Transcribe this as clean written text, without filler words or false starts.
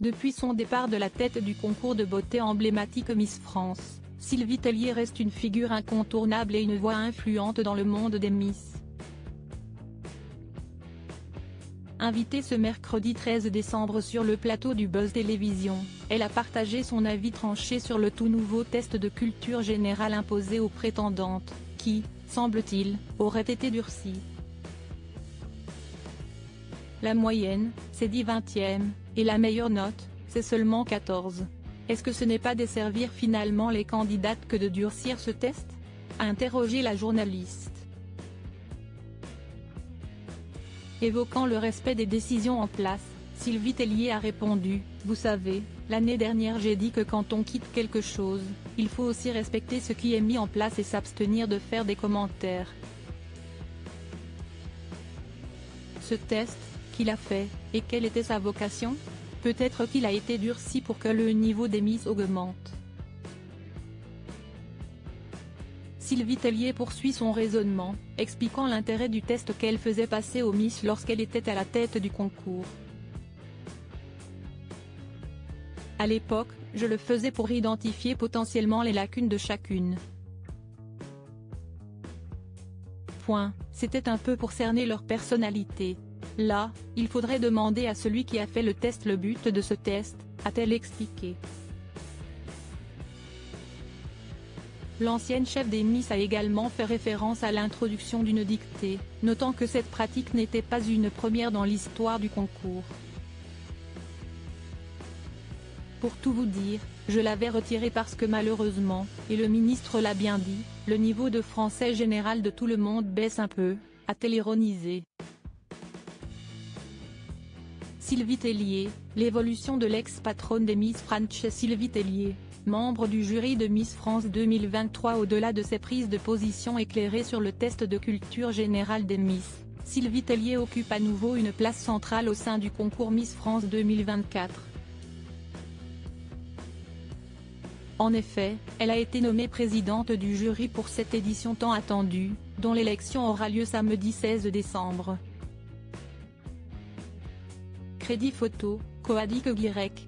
Depuis son départ de la tête du concours de beauté emblématique Miss France, Sylvie Tellier reste une figure incontournable et une voix influente dans le monde des Miss. Invitée ce mercredi 13 décembre sur le plateau du Buzz Télévision, elle a partagé son avis tranché sur le tout nouveau test de culture générale imposé aux prétendantes, qui, semble-t-il, aurait été durci. La moyenne, c'est 10 vingtièmes, et la meilleure note, c'est seulement 14. Est-ce que ce n'est pas desservir finalement les candidates que de durcir ce test ? A interrogé la journaliste. Évoquant le respect des décisions en place, Sylvie Tellier a répondu « Vous savez, l'année dernière j'ai dit que quand on quitte quelque chose, il faut aussi respecter ce qui est mis en place et s'abstenir de faire des commentaires. » Ce test, qu'il a fait, et quelle était sa vocation ? Peut-être qu'il a été durci pour que le niveau des Miss augmente. Sylvie Tellier poursuit son raisonnement, expliquant l'intérêt du test qu'elle faisait passer aux Miss lorsqu'elle était à la tête du concours. À l'époque, je le faisais pour identifier potentiellement les lacunes de chacune. C'était un peu pour cerner leur personnalité. Là, il faudrait demander à celui qui a fait le test le but de ce test, a-t-elle expliqué. L'ancienne chef des Miss a également fait référence à l'introduction d'une dictée, notant que cette pratique n'était pas une première dans l'histoire du concours. Pour tout vous dire, je l'avais retirée parce que malheureusement, et le ministre l'a bien dit, le niveau de français général de tout le monde baisse un peu, a-t-elle ironisé. Sylvie Tellier, l'évolution de l'ex-patronne des Miss France Sylvie Tellier, membre du jury de Miss France 2023. Au-delà de ses prises de position éclairées sur le test de culture générale des Miss, Sylvie Tellier occupe à nouveau une place centrale au sein du concours Miss France 2024. En effet, elle a été nommée présidente du jury pour cette édition tant attendue, dont l'élection aura lieu samedi 16 décembre. Crédit photo, Coadic Y.